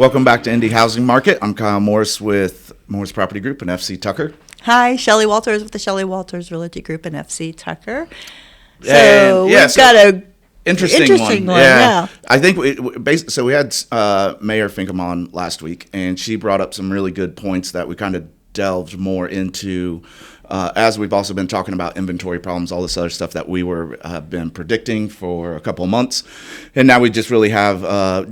Welcome back to Indie Housing Market. I'm Kyle Morris with Morris Property Group and FC Tucker. Hi, Shelly Walters with the Shelly Walters Realty Group and FC Tucker. So we've got a interesting one. Yeah. I think we had Mayor Finkham on last week, and she brought up some really good points that we kind of delved more into. As we've also been talking about inventory problems, all this other stuff that we have been predicting for a couple of months. And now we just really have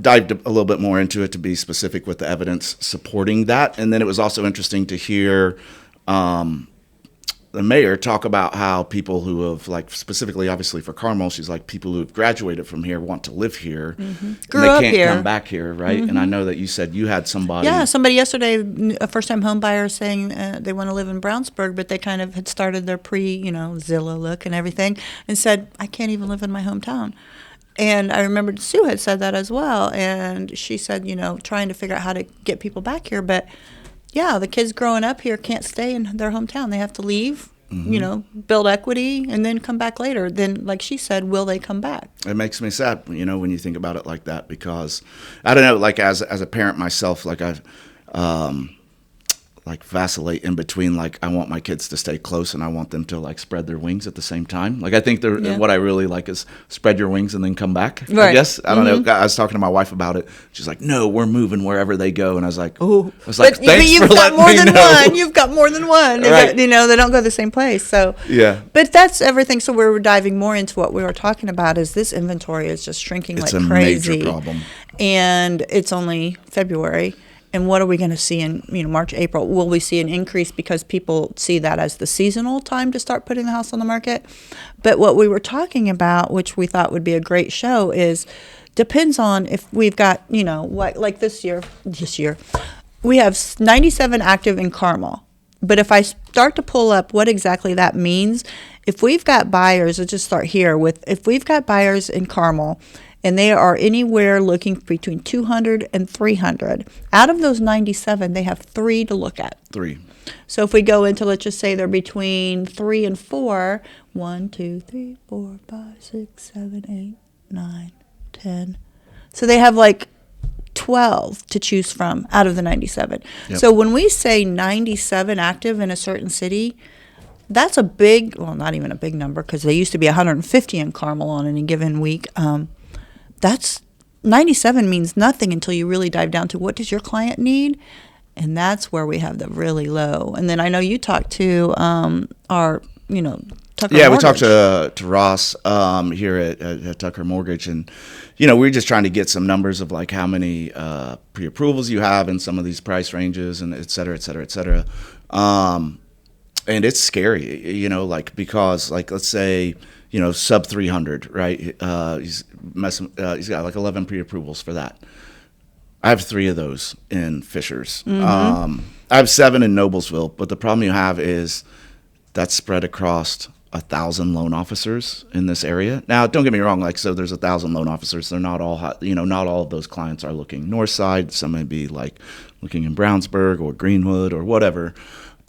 dived a little bit more into it to be specific with the evidence supporting that. And then it was also interesting to hear the mayor talk about how people who have, like, specifically, obviously for Carmel, she's like, people who have graduated from here want to live here. Mm-hmm. And Grew they up can't here. come back here, right? Mm-hmm. And I know that you said you had somebody. Yeah, somebody yesterday, a first-time home buyer, saying they want to live in Brownsburg, but they kind of had started their Zillow look and everything, and said, I can't even live in my hometown. And I remembered Sue had said that as well, and she said, trying to figure out how to get people back here, but yeah, the kids growing up here can't stay in their hometown. They have to leave, build equity, and then come back later. Then, like she said, will they come back? It makes me sad, when you think about it like that, because I don't know, like as a parent myself, like I've vacillate in between, like I want my kids to stay close and I want them to like spread their wings at the same time. Like I think what I really like is spread your wings and then come back. Right. I guess I don't know. I was talking to my wife about it. She's like, "No, we're moving wherever they go," and I was like, "Oh, thanks you've for got letting more me than know." one. You've got more than one. Right. They don't go to the same place. So yeah. But that's everything. So we're diving more into what we were talking about. Is this inventory is just shrinking it's like a crazy, major problem, and it's only February. And what are we going to see in March, April? Will we see an increase because people see that as the seasonal time to start putting the house on the market? But what we were talking about, which we thought would be a great show, is depends on if we've got, like this year, we have 97 active in Carmel. But if I start to pull up what exactly that means, if we've got buyers, let's just start here if we've got buyers in Carmel, and they are anywhere looking between 200 and 300. Out of those 97, they have 3 to look at. 3. So if we go into, let's just say they're between 3 and 4, 1, 2, 3, 4, 5, 6, 7, 8, 9, 10. So they have like 12 to choose from out of the 97. Yep. So when we say 97 active in a certain city, that's a big, well, not even a big number, because they used to be 150 in Carmel on any given week. That's 97 means nothing until you really dive down to what does your client need, and that's where we have the really low. And then I know you talked to our, Tucker. Yeah, Mortgage. we talked to Ross here at Tucker Mortgage, and we're just trying to get some numbers of like how many pre-approvals you have in some of these price ranges, and et cetera, et cetera, et cetera. And it's scary, because like let's say, sub 300, right? He's got like 11 pre-approvals for that. I have 3 of those in Fishers. Mm-hmm. I have 7 in Noblesville, but the problem you have is that's spread across 1,000 loan officers in this area. Now, don't get me wrong, so there's 1,000 loan officers. They're not all, not all of those clients are looking north side. Some may be like looking in Brownsburg or Greenwood or whatever.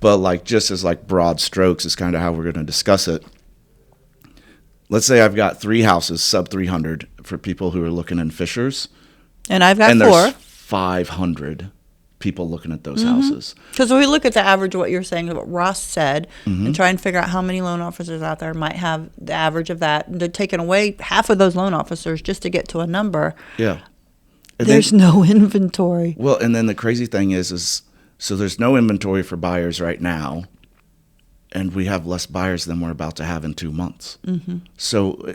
But just as broad strokes is kind of how we're going to discuss it. Let's say I've got 3 houses sub 300 for people who are looking in Fishers, and I've got 4. There's 500 people looking at those houses. Because when we look at the average of what you're saying, what Ross said, Mm-hmm. and try and figure out how many loan officers out there might have the average of that, and they're taking away half of those loan officers just to get to a number. Yeah. There's no inventory. Well, and then the crazy thing is so there's no inventory for buyers right now, and we have less buyers than we're about to have in 2 months. Mm-hmm. So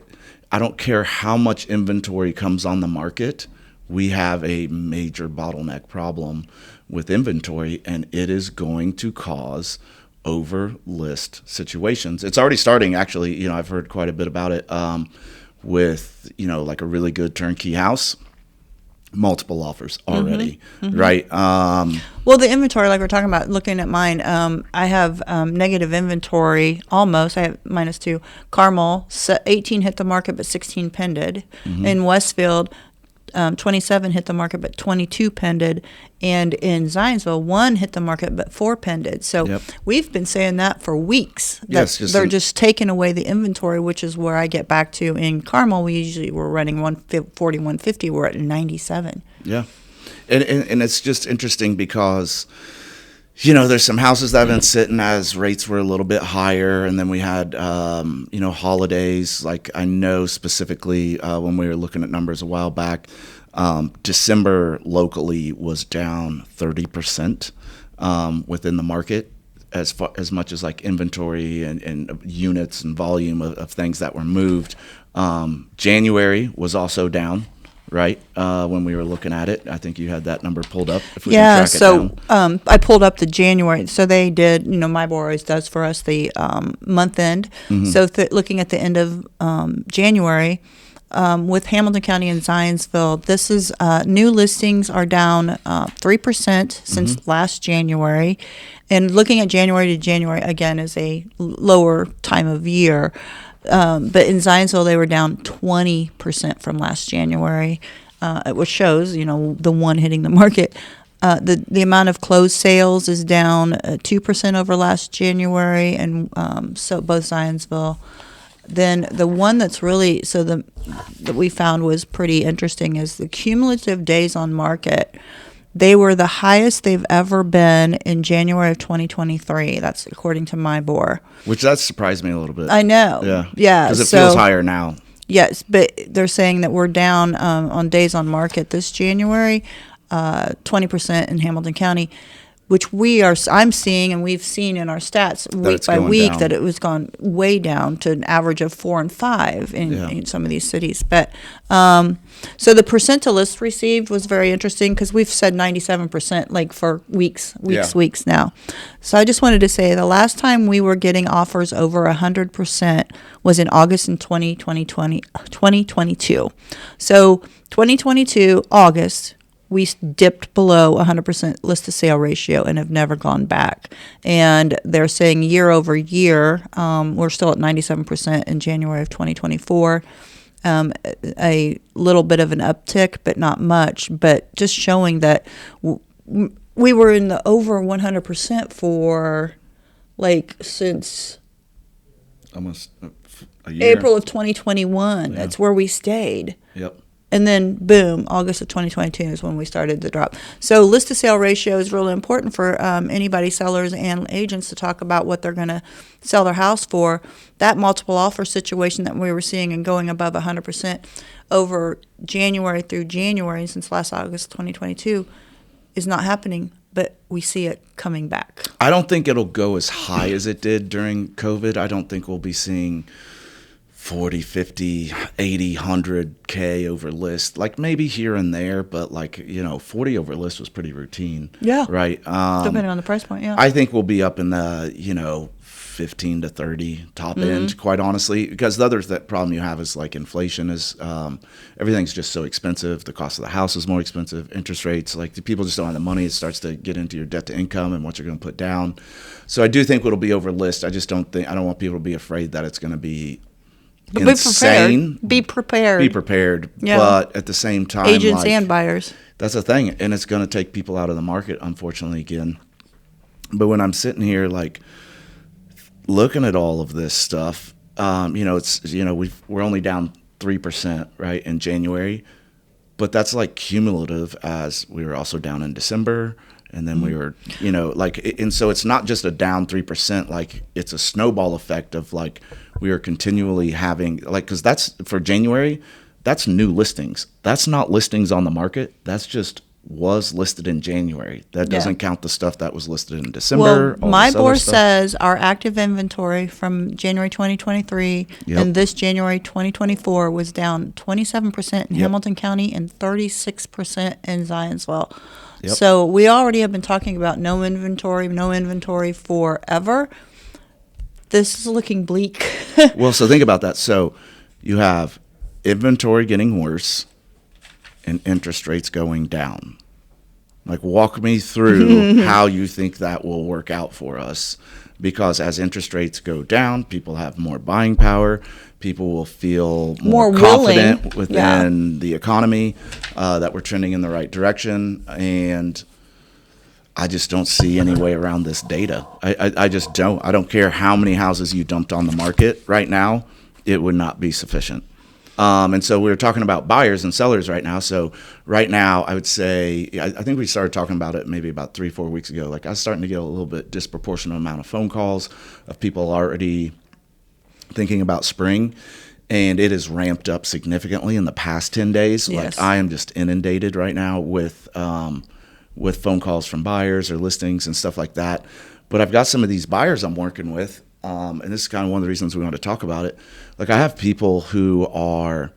I don't care how much inventory comes on the market, we have a major bottleneck problem with inventory, and it is going to cause over-list situations. It's already starting, actually. I've heard quite a bit about it with, like a really good turnkey house. Multiple offers already, Mm-hmm. right? Well, the inventory, like we're talking about, looking at mine, I have negative inventory almost. I have -2. Carmel, 18 hit the market, but 16 pended. Mm-hmm. In Westfield, 27 hit the market, but 22 pended. And in Zionsville, 1 hit the market, but 4 pended. So we've been saying that for weeks. Yes, they're just taking away the inventory, which is where I get back to. In Carmel, we're running 140, 150. We're at 97. Yeah. And it's just interesting because, there's some houses that have been sitting as rates were a little bit higher. And then we had, holidays. Like I know specifically when we were looking at numbers a while back, December locally was down 30% within the market. As much as like inventory and units and volume of things that were moved. January was also down, right? When we were looking at it, I think you had that number pulled up. If we can track it down. I pulled up the January. So they did, my board always does for us the month end. Mm-hmm. So looking at the end of January, with Hamilton County and Zionsville, this is new listings are down 3% since Mm-hmm. last January. And looking at January to January, again, is a lower time of year. But in Zionsville, they were down 20% from last January, which shows, the one hitting the market. The amount of closed sales is down 2% over last January, and so both Zionsville. Then the one that's really that we found was pretty interesting is the cumulative days on market. They were the highest they've ever been in January of 2023. That's according to my BOR. Which that surprised me a little bit. I know. Yeah. Because it feels higher now. Yes, but they're saying that we're down on days on market this January, 20% in Hamilton County, which I'm seeing and we've seen in our stats week by week that it was gone way down to an average of 4 and 5 in some of these cities. But so the percent to list received was very interesting because we've said 97% like for weeks now. So I just wanted to say the last time we were getting offers over 100% was in August in 2022. So 2022 August, we dipped below 100% list to sale ratio and have never gone back. And they're saying year over year, we're still at 97% in January of 2024. A little bit of an uptick, but not much. But just showing that we were in the over 100% for since almost a year. April of 2021. Yeah. That's where we stayed. Yep. And then, boom, August of 2022 is when we started the drop. So list to sale ratio is really important for anybody, sellers and agents, to talk about what they're going to sell their house for. That multiple offer situation that we were seeing and going above 100% over January through January since last August 2022 is not happening, but we see it coming back. I don't think it'll go as high as it did during COVID. I don't think we'll be seeing 40, 50, 80, 100K over list, like maybe here and there, but 40 over list was pretty routine. Yeah. Right. Depending on the price point, yeah. I think we'll be up in the, 15 to 30 top end, quite honestly, because the other problem you have is inflation is everything's just so expensive. The cost of the house is more expensive. Interest rates, the people just don't have the money. It starts to get into your debt to income and what you're going to put down. So I do think it'll be over list. I don't want people to be afraid that it's going to be insane. Be prepared. Be prepared. Yeah. But at the same time, agents and buyers. That's the thing, and it's going to take people out of the market, unfortunately, again. But when I'm sitting here, looking at all of this stuff, it's we're only down 3%, right, in January, but that's cumulative, as we were also down in December. And then we were, and so it's not just a down 3%, it's a snowball effect of we are continually having, because that's for January, that's new listings. That's not listings on the market. That's just was listed in January. That doesn't count the stuff that was listed in December. Well, my board says our active inventory from January 2023 and this January 2024 was down 27% in Hamilton County and 36% in Zionsville. Yep. So we already have been talking about no inventory forever. This is looking bleak. Well, so think about that. So you have inventory getting worse and interest rates going down. Walk me through how you think that will work out for us. Because as interest rates go down, people have more buying power. People will feel more confident within the economy, that we're trending in the right direction. And I just don't see any way around this data. I just don't. I don't care how many houses you dumped on the market right now. It would not be sufficient. And so we were talking about buyers and sellers right now. So right now, I would say, I think we started talking about it maybe about 3-4 weeks ago. Like I was starting to get a little bit disproportionate amount of phone calls of people already thinking about spring. And it has ramped up significantly in the past 10 days. Yes. Like I am just inundated right now with phone calls from buyers or listings and stuff like that. But I've got some of these buyers I'm working with, and this is kind of one of the reasons we want to talk about it. Like I have people who are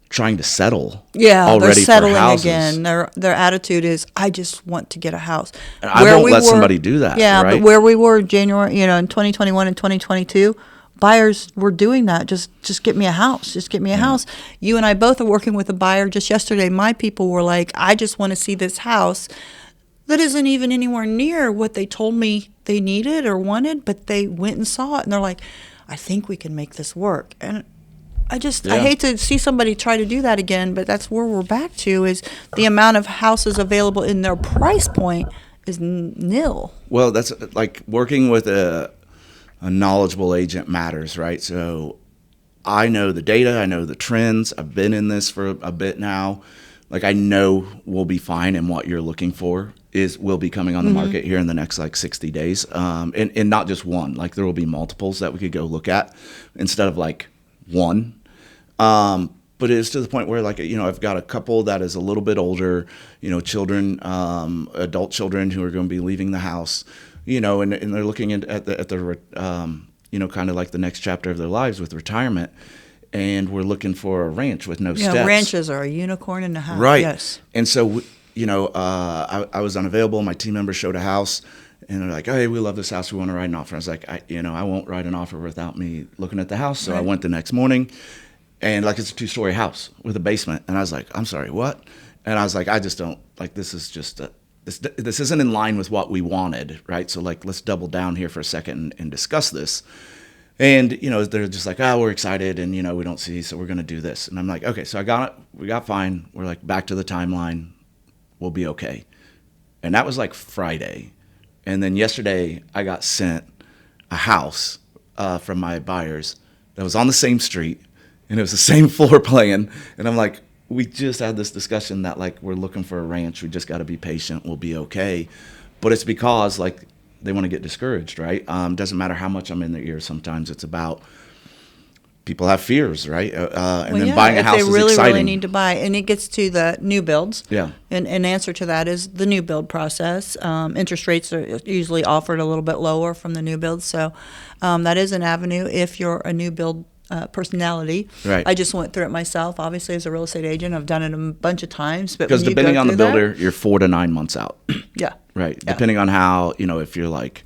trying to settle. Yeah, already they're settling for houses. again. Their attitude is, I just want to get a house. And I won't let somebody do that. Yeah, right? but where we were in January, in 2021 and 2022, buyers were doing that. Just get me a house. Just get me a house. You and I both are working with a buyer. Just yesterday, my people were like, I just want to see this house that isn't even anywhere near what they told me they needed or wanted, but they went and saw it, and they're like, I think we can make this work. And I hate to see somebody try to do that again, but that's where we're back to, is the amount of houses available in their price point is nil. Well, that's like working with a knowledgeable agent matters, right? So I know the data, I know the trends. I've been in this for a bit now. Like I know we'll be fine, and what you're looking for will be coming on the market here in the next like 60 days. And not just one, like there will be multiples that we could go look at instead of like one. But it is to the point where like, I've got a couple that is a little bit older, children, adult children who are going to be leaving the house, and they're looking at the kind of like the next chapter of their lives with retirement. And we're looking for a ranch with no steps. Yeah, ranches are a unicorn in the house. Right. Yes. And so, I was unavailable. My team member showed a house, and they're like, "Hey, we love this house. We want to write an offer." I was like, I won't write an offer without me looking at the house. So I went the next morning, and like it's a 2-story house with a basement. And I was like, "I'm sorry, what?" And I was like, "I just don't like this. Is just this isn't in line with what we wanted, right? So like, let's double down here for a second and discuss this." And, they're just like, oh, we're excited and, we don't see, so we're going to do this. And I'm like, okay, so I got it. We got fine. We're like back to the timeline. We'll be okay. And that was like Friday. And then yesterday I got sent a house from my buyers that was on the same street, and it was the same floor plan. And I'm like, we just had this discussion that like we're looking for a ranch. We just got to be patient. We'll be okay. But it's because like they want to get discouraged, right? Doesn't matter how much I'm in their ear. Sometimes it's about people have fears, right? Then buying a house is exciting. If they really need to buy, and it gets to the new builds. Yeah. And an answer to that is the new build process. Interest rates are usually offered a little bit lower from the new builds, so that is an avenue if you're a new build personality. Right. I just went through it myself. Obviously, as a real estate agent, I've done it a bunch of times. But because depending on the builder, you're 4 to 9 months out. Yeah. Right. Yeah. Depending on how, if you're like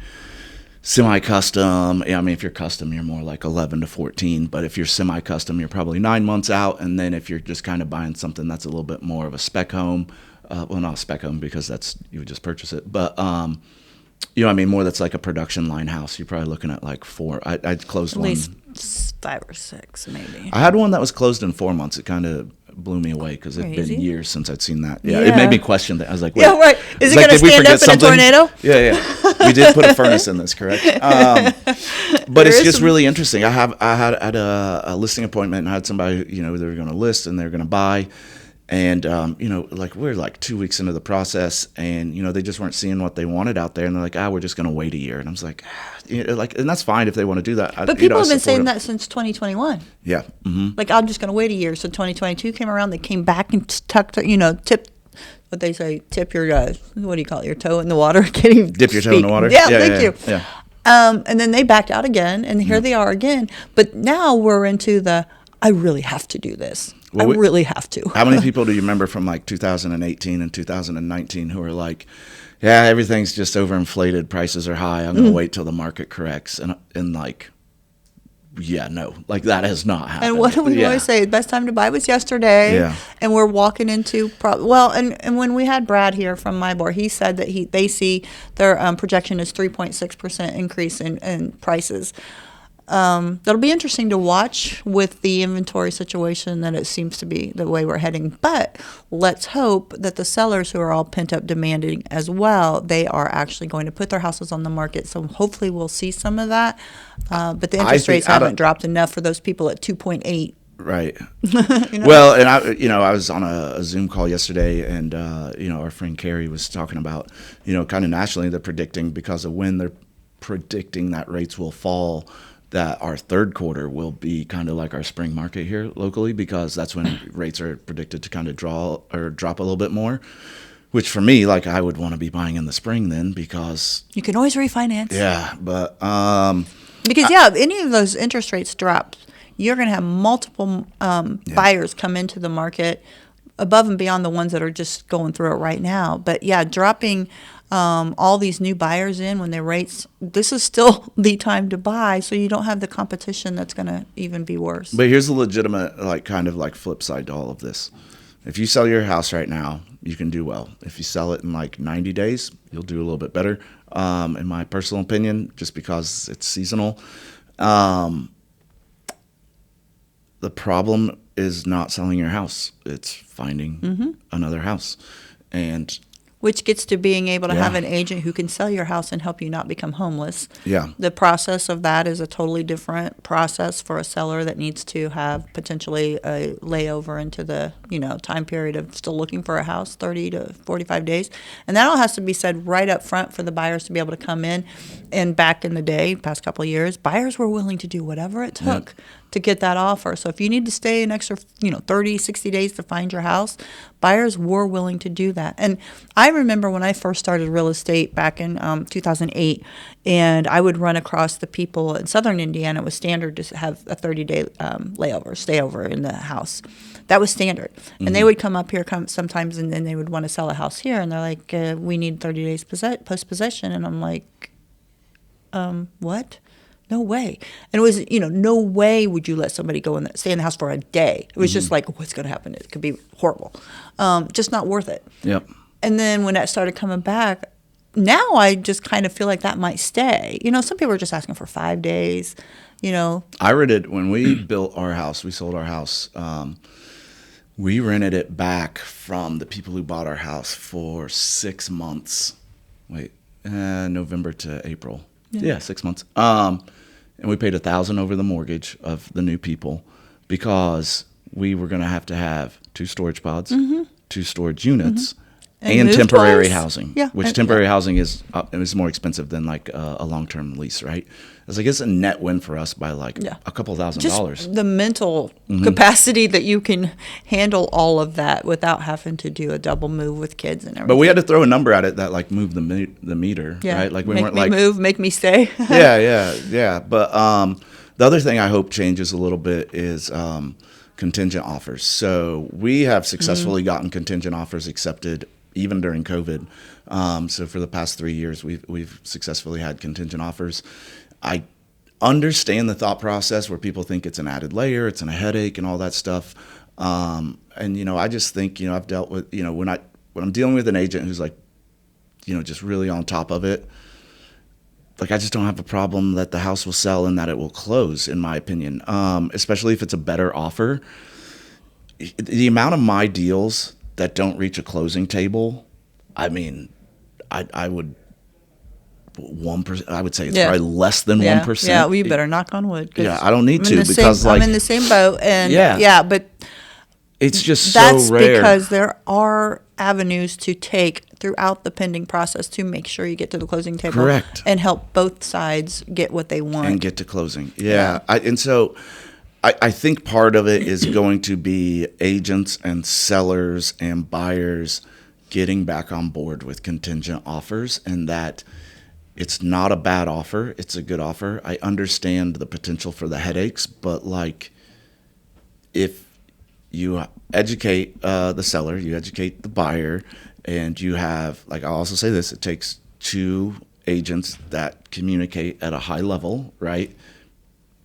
semi-custom, if you're custom, you're more like 11 to 14. But if you're semi-custom, you're probably 9 months out. And then if you're just kind of buying something that's a little bit more of a spec home, well, not a spec home because you would just purchase it. But, more that's like a production line house. You're probably looking at like 4. I closed one. At least 5 or 6, maybe. I had one that was closed in 4 months. It kind of blew me away because it'd been years since I'd seen that. Yeah, it made me question that. I was like, wait. Yeah, right. Is it going to stand up in a tornado? Yeah. We did put a furnace in this, correct? But it's just really interesting. I had a listing appointment, and I had somebody, they were going to list and they were going to buy. And, we're like 2 weeks into the process, and, they just weren't seeing what they wanted out there. And they're like, we're just going to wait a year. And I was like, and that's fine if they want to do that. But people have been saying that since 2021. Yeah. Mm-hmm. Like, I'm just going to wait a year. So 2022 came around. They came back and tipped, what they say, tip your, what do you call it, your toe in the water? Can't even dip your toe in the water? Yeah, thank you. Yeah. And then they backed out again, and here they are again. But now we're into I really have to do this. Well, I really have to. How many people do you remember from like 2018 and 2019 who are like, yeah, everything's just overinflated, prices are high, I'm going to wait till the market corrects, and like, yeah, no, like that has not happened. And what do we always say? The best time to buy was yesterday. Yeah. And we're walking into and when we had Brad here from my board, he said that they see their projection is 3.6% increase in prices. That'll be interesting to watch with the inventory situation that it seems to be the way we're heading. But let's hope that the sellers who are all pent up demanding as well, they are actually going to put their houses on the market. So hopefully we'll see some of that. But the interest rates haven't dropped enough for those people at 2.8 Right. You know? Well, and I was on a Zoom call yesterday, and our friend Carrie was talking about, kind of nationally they're predicting, because of when they're predicting that rates will fall, that our third quarter will be kind of like our spring market here locally, because that's when rates are predicted to kind of drop a little bit more. Which for me, like, I would want to be buying in the spring then, because You can always refinance. yeah, but Because if any of those interest rates drop, you're going to have multiple buyers come into the market above and beyond the ones that are just going through it right now. But yeah, dropping all these new buyers in when their rates, this is still the time to buy, so you don't have the competition that's going to even be worse. But here's the legitimate, kind of flip side to all of this. If you sell your house right now, you can do well. If you sell it in 90 days, you'll do a little bit better, in my personal opinion, just because it's seasonal. The problem is not selling your house. It's finding another house. And Which gets to being able to Yeah. have an agent who can sell your house and help you not become homeless. yeah, The process of that is a totally different process for a seller that needs to have potentially a layover into the, time period of still looking for a house, 30 to 45 days. And that all has to be said right up front for the buyers to be able to come in. And back in the day, past couple of years, buyers were willing to do whatever it took to get that offer. So if you need to stay an extra, 30, 60 days to find your house, buyers were willing to do that. And I remember when I first started real estate back in 2008, and I would run across the people in southern Indiana. It was standard to have a 30-day stayover in the house. That was standard. And they would come up here sometimes, and then they would want to sell a house here, and they're like, we need 30 days post-possession. And I'm like, what? No way. And it was, no way would you let somebody go and stay in the house for a day. It was just like, what's going to happen? It could be horrible. Just not worth it. yep. And then when that started coming back, now I just kind of feel like that might stay. Some people are just asking for 5 days, I rented, when we built our house, we sold our house. We rented it back from the people who bought our house for 6 months. November to April. Yeah, 6 months. And we paid $1,000 over the mortgage of the new people, because we were going to have 2 storage pods, 2 storage units, and move temporary twice. housing. Yeah. Which temporary housing is more expensive than a long-term lease, right? It's a net win for us by a couple $1,000s. just the mental capacity that you can handle all of that without having to do a double move with kids and everything. But we had to throw a number at it that moved the meter, right? We make weren't me move, make me stay. yeah. But the other thing I hope changes a little bit is contingent offers. So we have successfully gotten contingent offers accepted even during COVID. So for the past 3 years, we've successfully had contingent offers. I understand the thought process where people think it's an added layer, it's a headache, and all that stuff. And I just think I've dealt with when I'm dealing with an agent who's just really on top of it. I just don't have a problem that the house will sell and that it will close, in my opinion. Especially if it's a better offer. The amount of my deals that don't reach a closing table, I would 1%. I would say it's probably less than 1%. Yeah, well, you better knock on wood. Yeah, I don't need to, because I'm in the same boat, and but it's just that's so rare. because there are avenues to take throughout the pending process to make sure you get to the closing table. Correct. And help both sides get what they want. And get to closing. Yeah. I think part of it is going to be agents and sellers and buyers getting back on board with contingent offers, and that it's not a bad offer. It's a good offer. I understand the potential for the headaches, but if you educate the seller, you educate the buyer, and you have, I'll also say this, it takes 2 agents that communicate at a high level, right?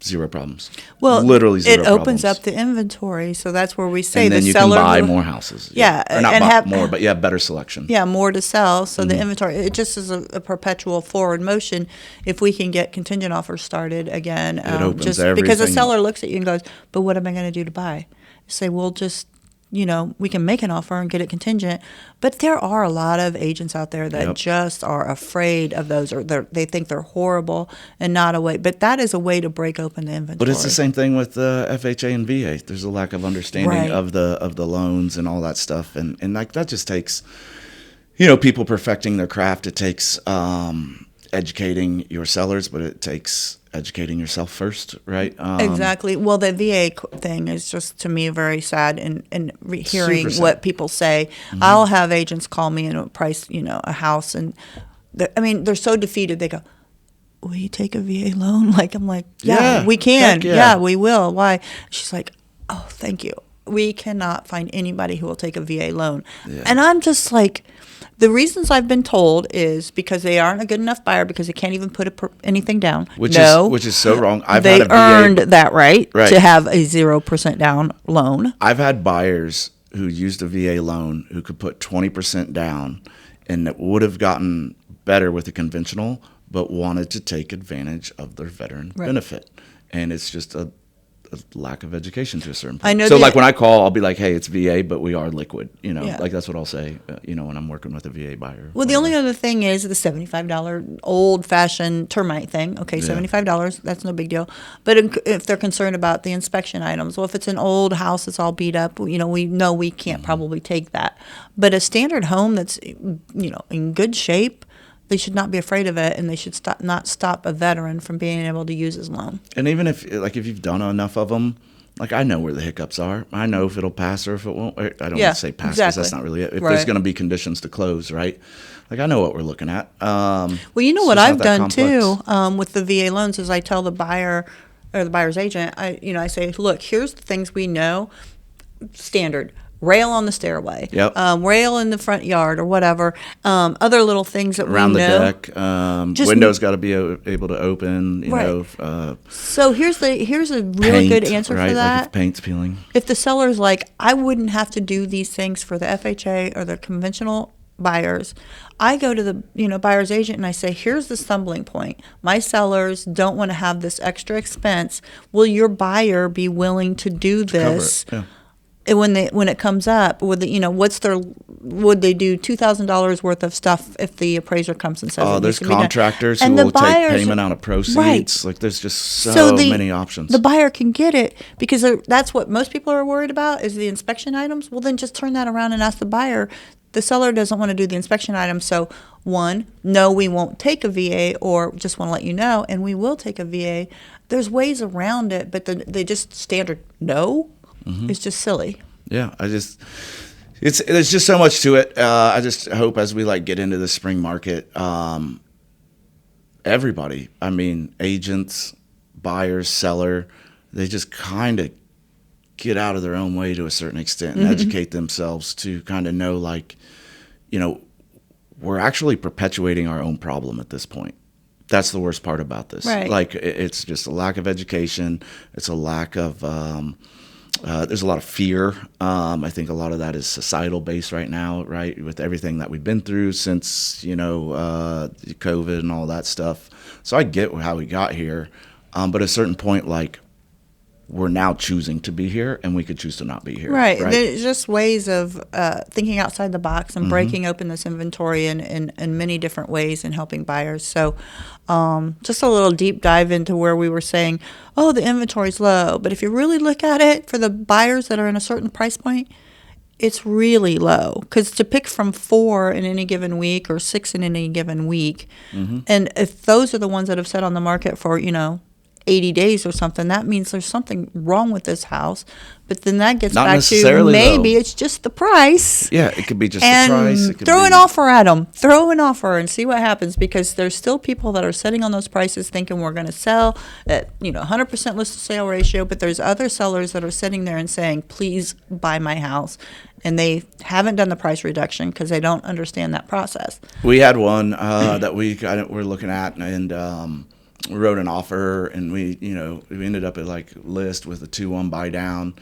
0 problems. Well, literally 0 it opens problems. up the inventory, so that's where we say And then the you seller can buy will- more houses. Yeah, Or not and buy have more, but you have better selection. Yeah, more to sell. So the inventory, it just is a perpetual forward motion. If we can get contingent offers started again, It opens just because the everything. seller looks at you and goes, "But what am I going to do to buy?" You say, "Well, just we can make an offer and get it contingent. But there are a lot of agents out there that Yep. just are afraid of those, or they think they're horrible and not a way. But that is a way to break open the inventory. But it's the same thing with FHA and VA. There's a lack of understanding Right. of the loans and all that stuff, and like that just takes, people perfecting their craft. It takes educating your sellers, but it takes educating yourself first, right? Exactly. Well, the VA thing is just, to me, very sad, and hearing Super sad. what people say. I'll have agents call me and price, a house, and they're so defeated. They go, "Will you take a VA loan?" I'm like, "Yeah, Yeah, we can. heck yeah. Yeah, we will." Why? She's like, "Oh, thank you. We cannot find anybody who will take a VA loan." Yeah. And I'm just like, the reasons I've been told is because they aren't a good enough buyer, because they can't even put anything down. Which No, is so wrong. they had a VA earned that right Right. to have a 0% down loan. I've had buyers who used a VA loan who could put 20% down, and it would have gotten better with a conventional, but wanted to take advantage of their veteran Right. benefit. And it's just a lack of education to a certain point. I know So the- like when I call, I'll be like, "Hey, it's VA, but we are liquid." Yeah. Like that's what I'll say, when I'm working with a VA buyer. Well, the only other thing is the $75 old-fashioned termite thing. Okay, Yeah. $75, that's no big deal. But if they're concerned about the inspection items, well, if it's an old house that's all beat up, we know we can't probably take that. But a standard home that's, in good shape, they should not be afraid of it, and they should not stop a veteran from being able to use his loan. And even if you've done enough of them, like I know where the hiccups are. I know if it'll pass or if it won't. I don't Yeah, want to say pass because exactly. that's not really it. If Right. there's going to be conditions to close, right? Like I know what we're looking at. Well, you know it's what just I've not that done complex. too with the VA loans is I tell the buyer or the buyer's agent, I say, "Look, here's the things we know, standard." Rail on the stairway, Yep. Rail in the front yard, or whatever. Other little things that Around we the know. deck, Just- windows got to be able to open. Right. So here's a really good answer right? for that. Like if paint's peeling. If the seller's like, "I wouldn't have to do these things for the FHA or the conventional buyers," I go to the buyer's agent and I say, "Here's the stumbling point. My sellers don't want to have this extra expense. Will your buyer be willing to do this?" Cover it. Yeah. And when it comes up, would they do $2,000 worth of stuff if the appraiser comes and says it There's needs to be done? contractors who And the will take buyers- payment out of proceeds. Right. Like there's just so many options. The buyer can get it because that's what most people are worried about is the inspection items. Well, then just turn that around and ask the buyer. The seller doesn't want to do the inspection items, so one, no, we won't take a VA, or just want to let you know, and we will take a VA. There's ways around it, but they just standard no. It's just silly. Yeah, there's just so much to it. I just hope as we get into the spring market, everybody, agents, buyers, seller, they just kind of get out of their own way to a certain extent and educate themselves to kind of know, we're actually perpetuating our own problem at this point. That's the worst part about this. Right. It's just a lack of education. It's a lack of, there's a lot of fear. I think a lot of that is societal based right now, right? With everything that we've been through since, COVID and all that stuff. So I get how we got here. But at a certain point, we're now choosing to be here, and we could choose to not be here. Right. There's just ways of thinking outside the box and Mm-hmm. breaking open this inventory in many different ways and helping buyers. So just a little deep dive into where we were saying, oh, the inventory's low. But if you really look at it for the buyers that are in a certain price point, it's really low. Because to pick from 4 in any given week or 6 in any given week, and if those are the ones that have sat on the market for, 80 days or something, that means there's something wrong with this house. But then that gets Not back to necessarily, maybe though. it's just the price. Yeah, it could be just And the price. It could throw be, an offer at them. Throw an offer and see what happens, because there's still people that are sitting on those prices thinking we're going to sell at 100% list to sale ratio. But there's other sellers that are sitting there and saying, please buy my house. And they haven't done the price reduction because they don't understand that process. We had one that we're looking at, and we wrote an offer, and we ended up at list with a 2-1 buy down.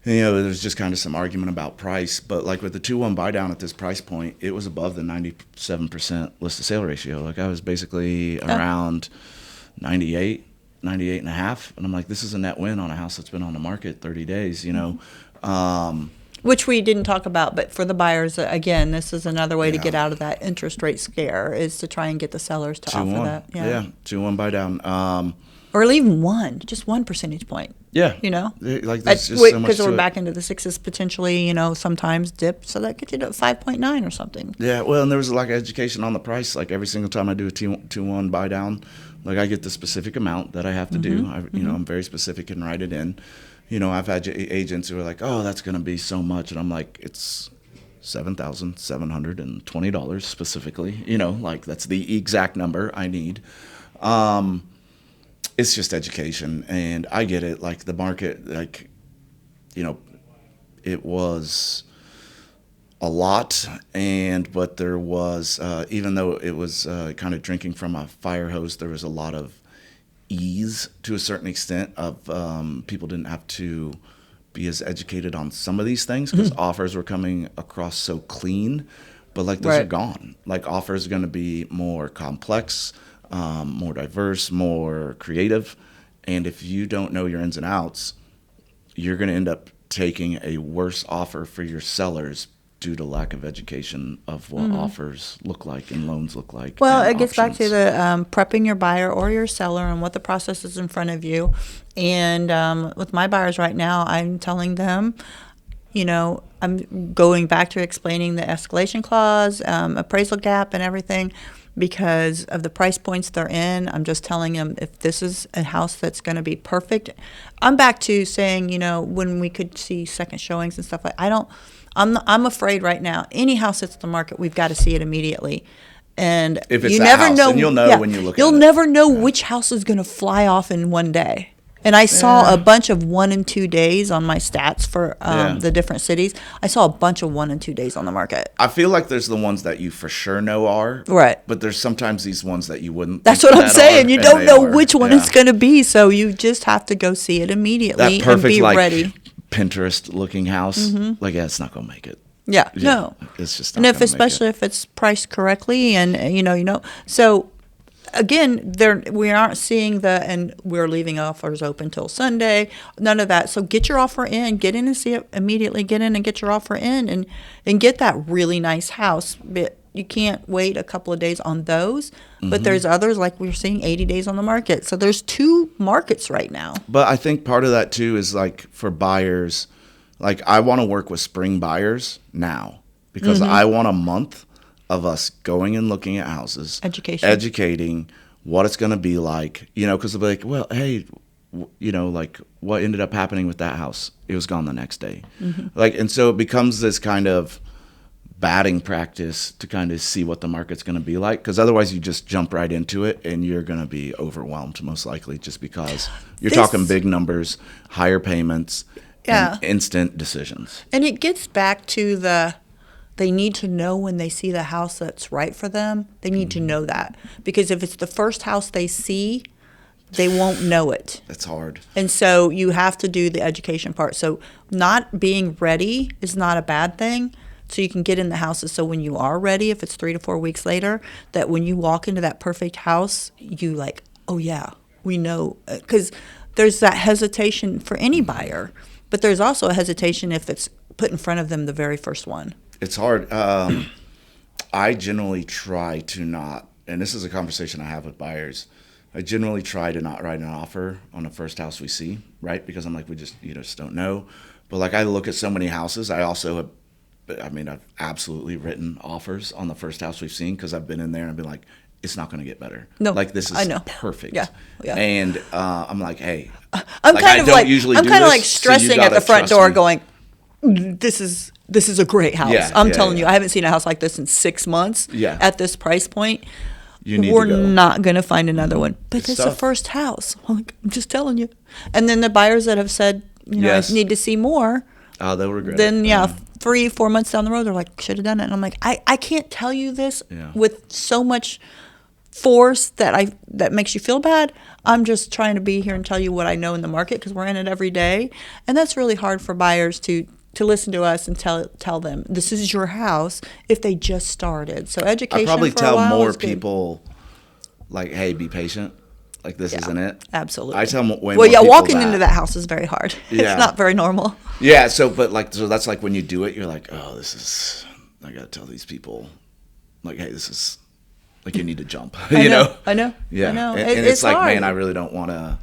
And, there's just kind of some argument about price, but with the 2-1 buy down at this price point, it was above the 97% list to sale ratio. I was basically around 98 and a half, and I'm like, this is a net win on a house that's been on the market 30 days. Which we didn't talk about, but for the buyers, again, this is another way to Yeah. get out of that interest rate scare is to try and get the sellers to offer 2-1. that. Yeah. 2-1 buy down. Or even just 1 percentage point. Yeah. You know? Like there's just so much Because to we're it. back into the sixes potentially, sometimes dip. So that gets you to 5.9 or something. Yeah, well, and there was a lack of education on the price. Like every single time I do a 2-1 buy down, like I get the specific amount that I have to do. I'm very specific and write it in. I've had agents who are like, "Oh, that's going to be so much," and I'm like, "It's $7,720 specifically." Like that's the exact number I need. It's just education, and I get it. Like the market, it was a lot, but there was, even though it was kind of drinking from a fire hose, there was a lot of ease to a certain extent of people didn't have to be as educated on some of these things because offers were coming across so clean, but like those are gone. Like offers are going to be more complex, more diverse, more creative, and if you don't know your ins and outs, you're going to end up taking a worse offer for your sellers due to lack of education of what offers look like and loans look like. Well, and it gets back to options. the prepping your buyer or your seller and what the process is in front of you. And with my buyers right now, I'm telling them, I'm going back to explaining the escalation clause, appraisal gap and everything because of the price points they're in. I'm just telling them if this is a house that's going to be perfect. I'm back to saying, when we could see second showings and stuff I'm afraid right now, any house that's on the market, we've got to see it immediately. And If it's you that never house, know, then you'll know when you look at You'll it. never know which house is going to fly off in one day. And I saw a bunch of 1 and 2 days on my stats for the different cities. I saw a bunch of 1 and 2 days on the market. I feel like there's the ones that you for sure know are. Right. But there's sometimes these ones that you wouldn't. That's think what I'm that saying. are, You and don't they know are. which one it's going to be, so you just have to go see it immediately That perfect, and be like, ready. Pinterest looking house. Like, yeah, it's not going to make it. Yeah, no. It's just not And gonna make especially it. if it's priced correctly and so again, we aren't seeing and we're leaving offers open till Sunday, none of that. So get your offer in, get in and see it immediately, get in and get your offer in and get that really nice house. But you can't wait a couple of days on those, but there's others like we're seeing 80 days on the market. So there's 2 markets right now. But I think part of that too is like for buyers, like I want to work with spring buyers now because I want a month of us going and looking at houses, educating what it's going to be like, because they'll be like, well, hey, like what ended up happening with that house? It was gone the next day. And so it becomes this kind of batting practice to kind of see what the market's going to be like, because otherwise you just jump right into it and you're going to be overwhelmed most likely just because you're talking big numbers, higher payments, and instant decisions. And it gets back to they need to know when they see the house that's right for them. They need to know that. Because if it's the first house they see, they won't know it. That's hard. And so you have to do the education part. So not being ready is not a bad thing. So you can get in the houses. So when you are ready, if it's 3 to 4 weeks later, that when you walk into that perfect house, you like, oh yeah, we know. Because there's that hesitation for any buyer. But there's also a hesitation if it's put in front of them the very first one. It's hard. I generally try to not, and this is a conversation I have with buyers, I generally try to not write an offer on the first house we see, right? Because I'm like, we just, just don't know. But like I look at so many houses, I've absolutely written offers on the first house we've seen because I've been in there and I've been like, it's not going to get better. No, like this is I know. perfect. Yeah. And I'm like, hey, I'm kind of like so stressing at the front door, going, this is a great house. I'm telling you, I haven't seen a house like this in 6 months. Yeah. At this price point, we're not going to find another one. But it's the tough. first house. I'm just telling you. And then the buyers that have said, I need to see more. They'll regret then, it. 3-4 months down the road, they're like, should have done it. And I'm like, I can't tell you this with so much force that makes you feel bad. I'm just trying to be here and tell you what I know in the market because we're in it every day. And that's really hard for buyers to listen to us and tell them this is your house if they just started. So education. I probably for tell a while more is good. people like, hey, be patient. Like, this isn't it. Absolutely. I tell way more well, yeah, people walking that. into that house is very hard. Yeah. It's not very normal. Yeah, so that's like when you do it, you're like, oh, I gotta tell these people, like, hey, this is like, you need to jump. I know. Yeah. I know. And it's like, hard. man, I really don't want to,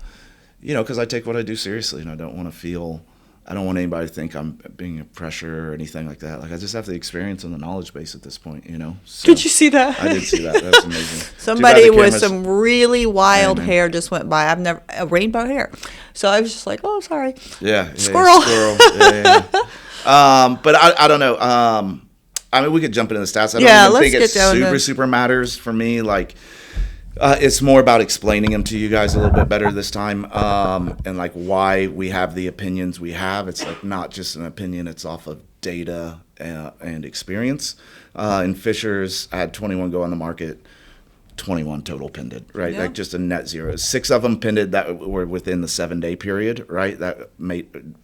because I take what I do seriously, and I don't want anybody to think I'm being a pressure or anything like that. Like, I just have the experience and the knowledge base at this point, So, did you see that? I did see that. That's amazing. Somebody with some really wild hair just went by. I've never a rainbow hair, so I was just like, "Oh, sorry." Yeah, squirrel. Yeah. But I don't know. I mean, we could jump into the stats. I don't even think it super matters for me. Like, it's more about explaining them to you guys a little bit better this time, and like why we have the opinions we have. It's like not just an opinion; it's off of data and experience. In Fishers, I had 21 go on the market, 21 total pended, right? Yeah. Like just a net zero. 6 of them pended that were within the 7-day period, right? That made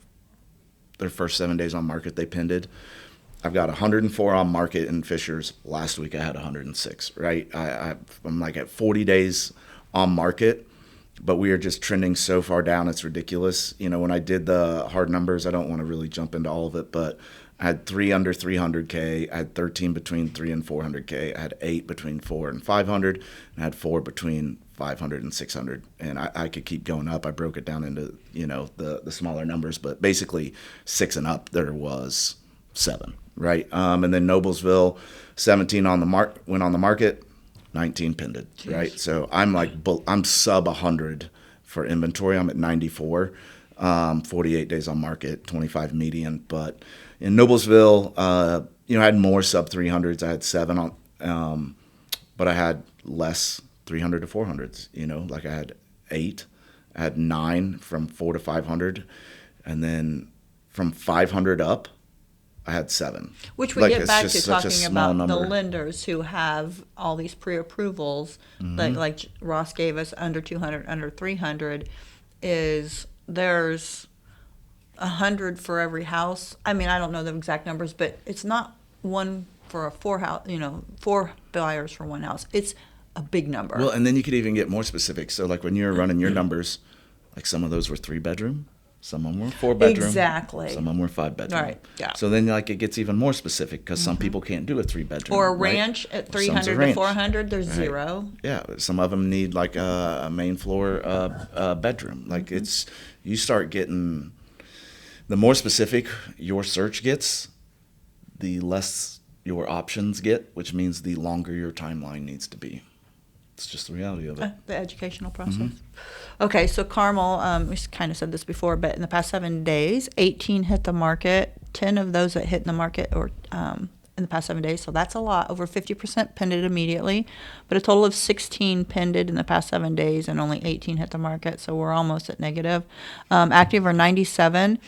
their first 7 days on market, they pended. I've got 104 on market in Fishers. Last week I had 106, right? I'm like at 40 days on market, but we are just trending so far down, it's ridiculous. When I did the hard numbers, I don't want to really jump into all of it, but I had 3 under 300K. I had 13 between 3 and 400K. I had 8 between 4 and 500. And I had 4 between 500 and 600. And I could keep going up. I broke it down into, the smaller numbers. But basically 6 and up, there was 7, right? And then Noblesville, 17 went on the market, 19 pended, right? So I'm sub 100 for inventory. I'm at 94, 48 days on market, 25 median. But in Noblesville, I had more sub 300s. I had 7 on, but I had less 300 to 400s. Like I had 8, I had 9 from 4 to 500, and then from 500 up, I had 7. Which we get back to talking about the lenders who have all these pre-approvals, like Ross gave us under 200, under 300, is there's 100 for every house. I mean, I don't know the exact numbers, but it's not one for a 4 house, 4 buyers for one house. It's a big number. Well, and then you could even get more specific. So like when you're running your numbers, like some of those were 3-bedroom, some of them were 4-bedroom. Exactly. Some of them were 5-bedroom. Right, yeah. So then like it gets even more specific because some people can't do a 3-bedroom. Or a ranch at 300 to 400, there's 0. Yeah, some of them need like a main floor bedroom. Like you start getting, the more specific your search gets, the less your options get, which means the longer your timeline needs to be. It's just the reality of it. The educational process. Okay, so Carmel, we kind of said this before, but in the past 7 days, 18 hit the market. 10 of those that hit in the market or in the past 7 days, so that's a lot. Over 50% pended immediately, but a total of 16 pended in the past 7 days, and only 18 hit the market, so we're almost at negative. Active are 97.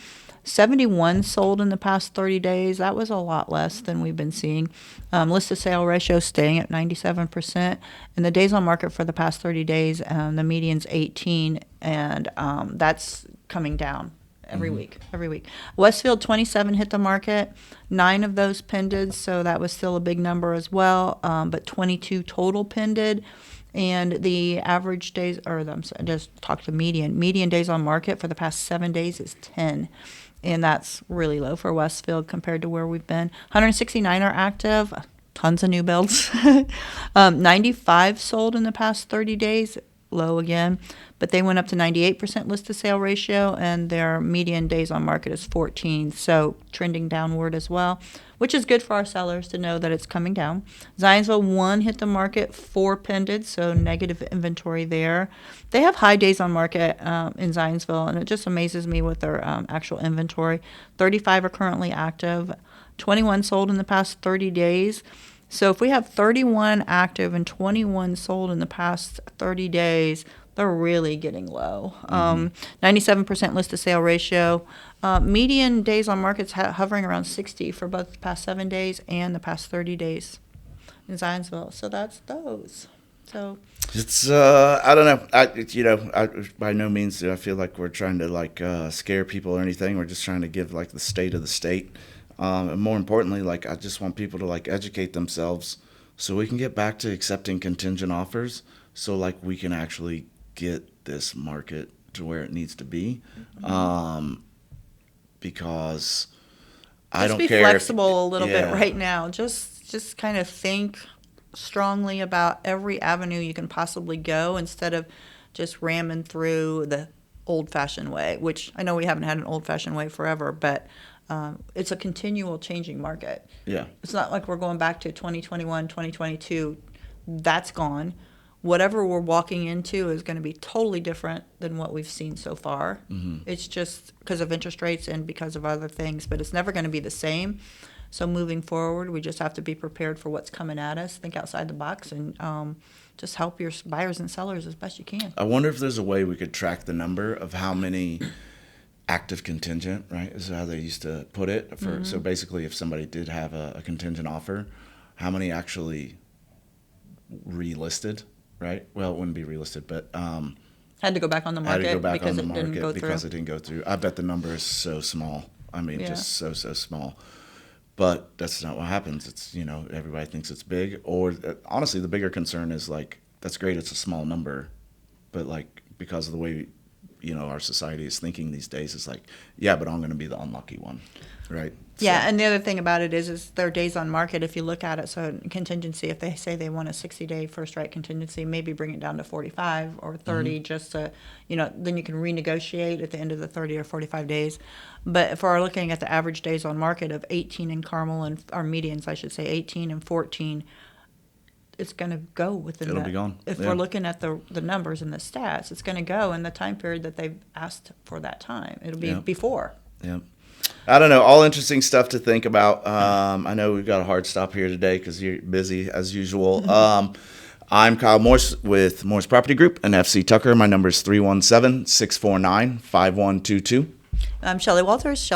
71 sold in the past 30 days. That was a lot less than we've been seeing. List to sale ratio staying at 97%. And the days on market for the past 30 days, the median's 18, and that's coming down every week. Westfield, 27 hit the market. 9 of those pended, so that was still a big number as well, but 22 total pended. And the average days, I just talked to median. Median days on market for the past 7 days is 10. And that's really low for Westfield compared to where we've been. 169 are active, tons of new builds. 95 sold in the past 30 days, low again. But they went up to 98% list to sale ratio, and their median days on market is 14. So trending downward as well, which is good for our sellers to know that it's coming down. Zionsville, 1 hit the market, 4 pended, so negative inventory there. They have high days on market in Zionsville, and it just amazes me with their actual inventory. 35 are currently active, 21 sold in the past 30 days. So if we have 31 active and 21 sold in the past 30 days, they're really getting low. 97% list to sale ratio. Median days on market's hovering around 60 for both the past 7 days and the past 30 days in Zionsville. So that's those. So it's I don't know. I by no means do I feel like we're trying to scare people or anything. We're just trying to give the state of the state. And more importantly, I just want people to educate themselves so we can get back to accepting contingent offers. So we can actually get this market to where it needs to be, because I don't be care. Flexible a little bit right now. Just kind of think strongly about every avenue you can possibly go instead of just ramming through the old-fashioned way, which I know we haven't had an old-fashioned way forever, but it's a continual changing market. Yeah. It's not like we're going back to 2021, 2022. That's gone. Whatever we're walking into is going to be totally different than what we've seen so far. It's just because of interest rates and because of other things, but it's never going to be the same. So moving forward, we just have to be prepared for what's coming at us, think outside the box, and just help your buyers and sellers as best you can. I wonder if there's a way we could track the number of how many active contingent, right, is how they used to put it. So basically, if somebody did have a contingent offer, how many actually relisted, right? Well, it wouldn't be relisted, but had to go back on the market had to go back because on the it didn't market go because through. it didn't go through. I bet the number is so small. I mean, Yeah. just so small. But that's not what happens. It's, everybody thinks it's big. Or honestly, the bigger concern is like, that's great, it's a small number, but like because of the way our society is thinking these days, it's like, yeah, but I'm going to be the unlucky one, right? Yeah, and the other thing about it is their days on market, if you look at it, so contingency, if they say they want a 60-day first right contingency, maybe bring it down to 45 or 30 just to, then you can renegotiate at the end of the 30 or 45 days. But if we're looking at the average days on market of 18 in Carmel, and our medians, I should say, 18 and 14, it's going to go within It'll that. be gone. If we're looking at the numbers and the stats, it's going to go in the time period that they've asked for that time. It'll be before. Yeah. I don't know. All interesting stuff to think about. I know we've got a hard stop here today because you're busy as usual. I'm Kyle Morris with Morris Property Group and FC Tucker. My number is 317-649-5122. I'm Shelly Walters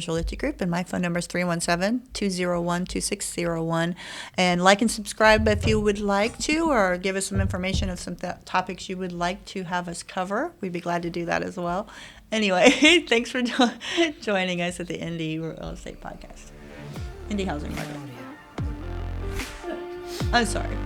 Realty Group, and my phone number is 317-201-2601. And like and subscribe if you would like to, or give us some information of some topics you would like to have us cover. We'd be glad to do that as well. Anyway, thanks for joining us at the Indie Real Estate Podcast. Indie Housing Market. I'm sorry.